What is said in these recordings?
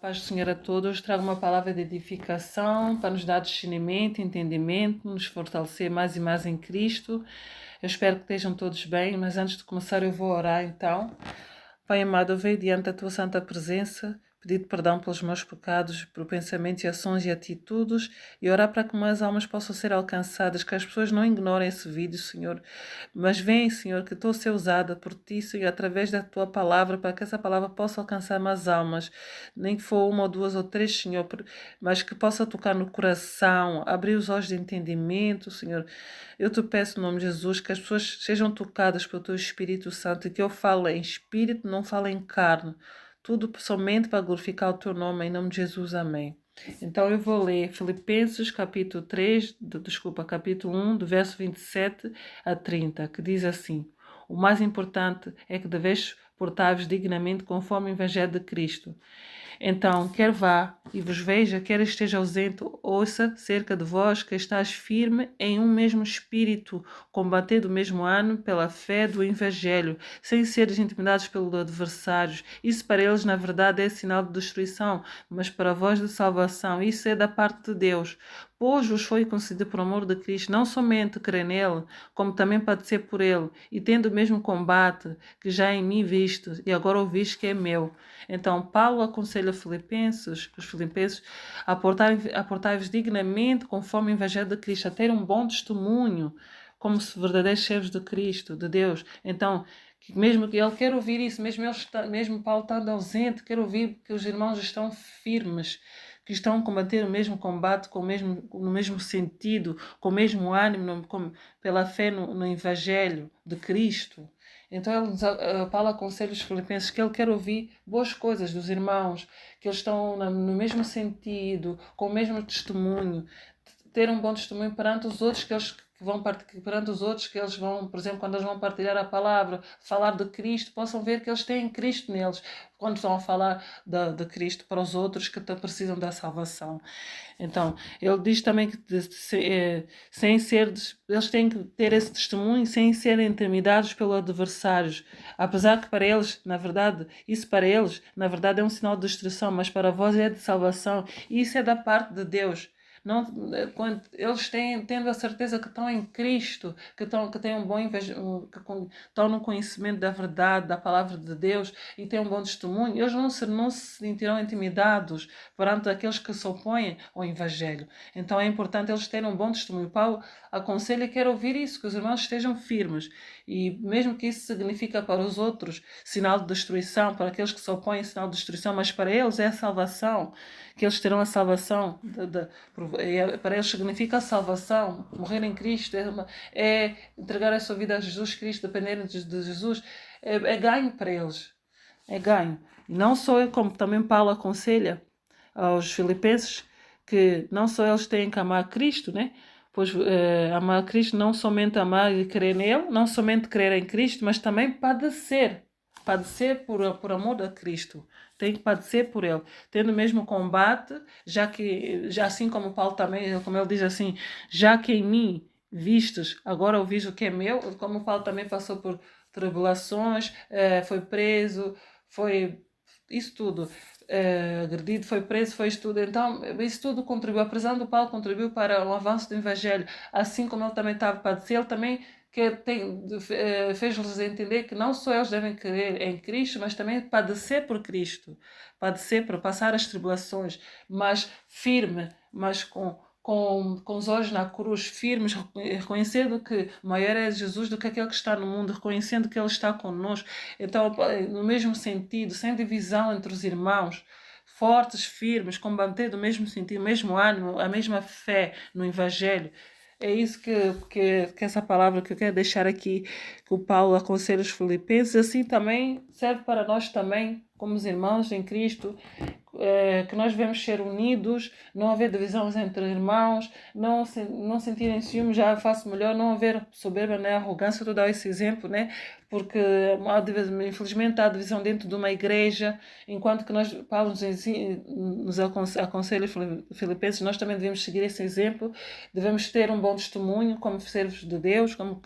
Paz do Senhor a todos, trago uma palavra de edificação para nos dar discernimento, entendimento, nos fortalecer mais e mais em Cristo. Eu espero que estejam todos bem, mas antes de começar eu vou orar então. Pai amado, eu venho diante da Tua Santa Presença, pedir perdão pelos meus pecados, por pensamentos e ações e atitudes, e orar para que mais almas possam ser alcançadas, que as pessoas não ignorem esse vídeo, Senhor, mas vem, Senhor, que estou a ser usada por Ti, Senhor, através da Tua palavra, para que essa palavra possa alcançar mais almas, nem que for uma ou duas ou três, Senhor, mas que possa tocar no coração, abrir os olhos de entendimento, Senhor. Eu te peço, no nome de Jesus, que as pessoas sejam tocadas pelo Teu Espírito Santo e que eu fale em espírito, não fale em carne. Tudo somente para glorificar o Teu nome, em nome de Jesus. Amém. Então eu vou ler Filipenses capítulo 1, do verso 27 a 30, que diz assim: o mais importante é que deveis portar-vos dignamente conforme o Evangelho de Cristo. Então, quer vá e vos veja, quer esteja ausente, ouça cerca de vós que estás firme em um mesmo espírito, combatendo o mesmo ano pela fé do Evangelho, sem seres intimidados pelos adversários. Isso para eles, na verdade, é sinal de destruição, mas para vós de salvação. Isso é da parte de Deus. Pois vos foi concedido por amor de Cristo, não somente crer nele, como também padecer por ele, e tendo o mesmo combate que já em mim visto, e agora ouvis que é meu. Então, Paulo aconselha os filipenses a portar-vos dignamente conforme o Evangelho de Cristo, a ter um bom testemunho, como se verdadeiros servos de Cristo, de Deus. Então, mesmo que ele quer ouvir isso, mesmo Paulo estando ausente, quer ouvir que os irmãos estão firmes, que estão a combater o mesmo combate no mesmo sentido, com o mesmo ânimo, pela fé no Evangelho de Cristo. Então Paulo aconselha os filipenses que ele quer ouvir boas coisas dos irmãos, que eles estão no mesmo sentido, com o mesmo testemunho, ter um bom testemunho perante os outros que eles vão, por exemplo, quando eles vão partilhar a palavra, falar de Cristo, possam ver que eles têm Cristo neles, quando estão a falar de Cristo para os outros que precisam da salvação. Então, ele diz também que eles têm que ter esse testemunho sem serem intimidados pelos adversários, apesar que para eles, na verdade, é um sinal de destruição, mas para vós é de salvação, e isso é da parte de Deus. Não, quando eles tendo a certeza que estão em Cristo, que têm um bom que estão no conhecimento da verdade, da palavra de Deus, e têm um bom testemunho, eles não se sentirão intimidados perante aqueles que se opõem ao Evangelho. Então é importante eles terem um bom testemunho. Paulo aconselha e quer ouvir isso, que os irmãos estejam firmes, e mesmo que isso significa para os outros sinal de destruição, para aqueles que se opõem sinal de destruição, mas para eles é a salvação, que eles terão a salvação, para eles significa a salvação. Morrer em Cristo é entregar a sua vida a Jesus Cristo, depender de Jesus, é ganho para eles, é ganho. E não só eu, como também Paulo aconselha aos filipenses, que não só eles têm que amar Cristo, né? Pois amar Cristo, não somente amar e crer nele, não somente crer em Cristo, mas também padecer por amor a Cristo. Tem que padecer por ele, tendo o mesmo combate, já assim como Paulo também, como ele diz assim, já que em mim vistes, agora ouvis o que é meu, como Paulo também passou por tribulações, foi preso, foi isso tudo, agredido, foi preso, foi isso tudo. Então, isso tudo contribuiu, apesar do Paulo contribuiu para o avanço do Evangelho, assim como ele também estava a padecer, ele também fez-lhes entender que não só eles devem crer em Cristo, mas também padecer por Cristo, padecer para passar as tribulações, mas firme, mas com os olhos na cruz, firmes, reconhecendo que maior é Jesus do que aquele que está no mundo, reconhecendo que Ele está conosco. Então, no mesmo sentido, sem divisão entre os irmãos, fortes, firmes, combatendo o mesmo sentido, o mesmo ânimo, a mesma fé no Evangelho. É isso que essa palavra que eu quero deixar aqui, que o Paulo aconselha os filipenses, assim também serve para nós também, como os irmãos em Cristo, que nós devemos ser unidos, não haver divisões entre irmãos, não sentirem ciúme, já faço melhor, não haver soberba nem arrogância. Estou a dar esse exemplo, né? Porque infelizmente há divisão dentro de uma igreja, enquanto que Paulo nos aconselha filipenses, nós também devemos seguir esse exemplo, devemos ter um bom testemunho como servos de Deus, como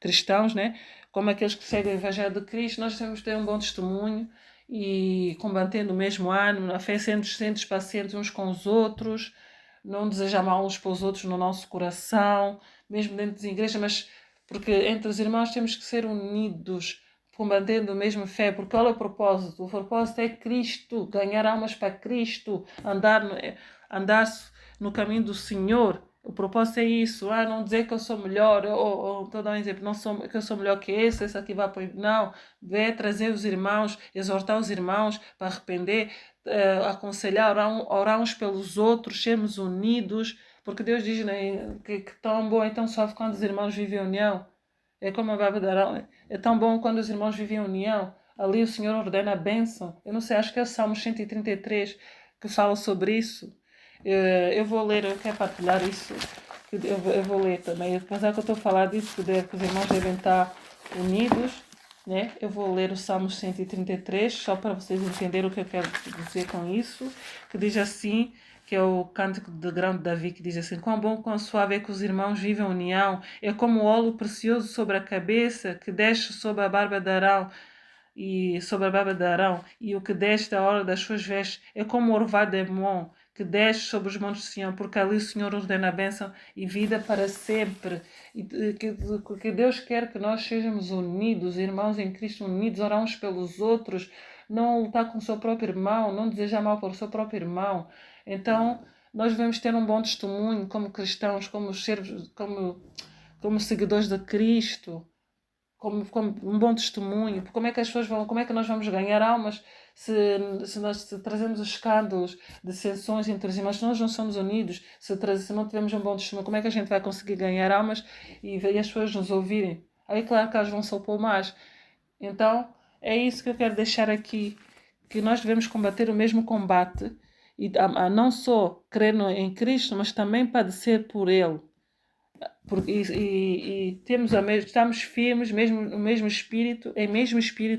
cristãos, né? Como aqueles que seguem o Evangelho de Cristo, nós devemos ter um bom testemunho e combatendo o mesmo ânimo, a fé sendo pacientes uns com os outros, não desejar mal uns para os outros no nosso coração, mesmo dentro das igrejas, mas porque entre os irmãos temos que ser unidos, combatendo a mesma fé, porque olha o propósito é Cristo, ganhar almas para Cristo, andar no caminho do Senhor. O propósito é isso, não dizer que eu sou melhor, ou estou a dar um exemplo, não sou, que eu sou melhor que esse aqui vai para... Não, é trazer os irmãos, exortar os irmãos para arrepender, aconselhar, orar uns pelos outros, sermos unidos, porque Deus diz, né, que tão bom, então só quando os irmãos vivem em união. É como a Bárbara Darão, é tão bom quando os irmãos vivem em união. Ali o Senhor ordena a bênção. Eu não sei, acho que é o Salmo 133 que fala sobre isso. Eu vou ler, eu quero partilhar isso. Eu vou ler também. Apesar que eu estou a falar disso, que os irmãos devem estar unidos, né? Eu vou ler o Salmo 133, só para vocês entenderem o que eu quero dizer com isso. Que diz assim, que é o cântico de grão de Davi, que diz assim: quão bom, quão suave é que os irmãos vivem em união. É como o óleo precioso sobre a cabeça, que desce sobre a barba de Arão, e o que desce da hora das suas vestes é como o orvalho de Hermon, que desce sobre os montes de Sião, porque ali o Senhor ordena a bênção e vida para sempre. E que Deus quer que nós sejamos unidos, irmãos em Cristo, unidos, orar uns pelos outros, não lutar com o seu próprio irmão, não desejar mal para o seu próprio irmão. Então, nós devemos ter um bom testemunho como cristãos, como seguidores de Cristo, como um bom testemunho. Como é que as pessoas vão, como é que nós vamos ganhar almas se trazemos os escândalos, dissensões entre os irmãos, se nós não somos unidos, se não tivermos um bom testemunho, como é que a gente vai conseguir ganhar almas e as pessoas nos ouvirem? Aí claro que elas vão se opor mais. Então, é isso que eu quero deixar aqui, que nós devemos combater o mesmo combate, e a não só crer em Cristo, mas também padecer por Ele. Estamos firmes, mesmo no mesmo espírito,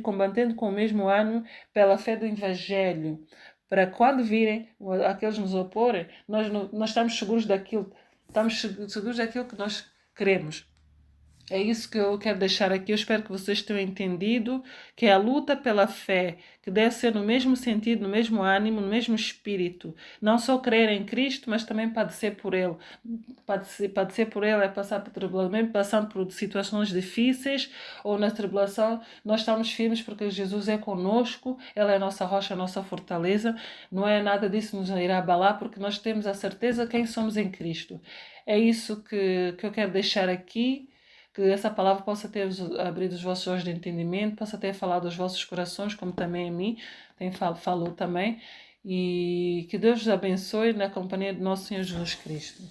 combatendo com o mesmo ânimo pela fé do Evangelho. Para quando virem aqueles nos oporem, nós estamos seguros daquilo que nós queremos. É isso que eu quero deixar aqui. Eu espero que vocês tenham entendido que é a luta pela fé, que deve ser no mesmo sentido, no mesmo ânimo, no mesmo espírito. Não só crer em Cristo, mas também padecer por Ele. Padecer por Ele é passar por tribulação, mesmo passando por situações difíceis ou na tribulação, nós estamos firmes porque Jesus é conosco, Ele é a nossa rocha, a nossa fortaleza. Não é nada disso nos irá abalar, porque nós temos a certeza de quem somos em Cristo. É isso que eu quero deixar aqui. Que essa palavra possa ter abrido os vossos olhos de entendimento, possa ter falado aos vossos corações, como também a mim, falou também, e que Deus os abençoe na companhia de nosso Senhor Jesus Cristo.